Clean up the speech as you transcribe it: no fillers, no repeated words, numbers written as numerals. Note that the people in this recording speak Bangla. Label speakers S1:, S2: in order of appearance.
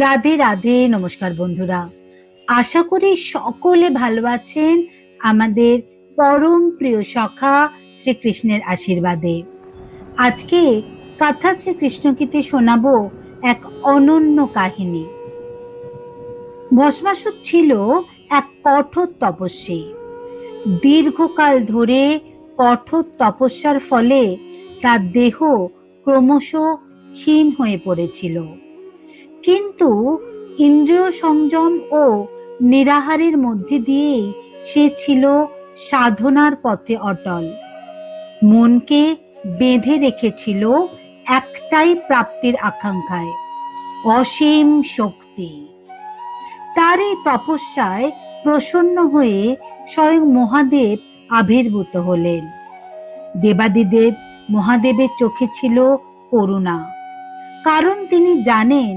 S1: রাধে রাধে। নমস্কার বন্ধুরা, আশা করি সকলে ভালো আছেন আমাদের পরম প্রিয় সখা শ্রীকৃষ্ণের আশীর্বাদে। আজকে কথা শ্রীকৃষ্ণকে শোনাবো এক অনন্য কাহিনী। ভস্মাসুর ছিল এক কঠোর তপস্বী। দীর্ঘকাল ধরে কঠোর তপস্যার ফলে তার দেহ ক্রমশ ক্ষীণ হয়ে পড়েছিল, কিন্তু ইন্দ্রিয় সংযম ও নিরাহারের মধ্যে দিয়েই সে ছিল সাধনার পথে অটল। মনকে বেঁধে রেখেছিল একটাই প্রাপ্তির আকাঙ্ক্ষায়, অসীম শক্তি। তার এই তপস্যায় প্রসন্ন হয়ে স্বয়ং মহাদেব আবির্ভূত হলেন। দেবাদিদেব মহাদেবের চোখে ছিল করুণা, কারণ তিনি জানেন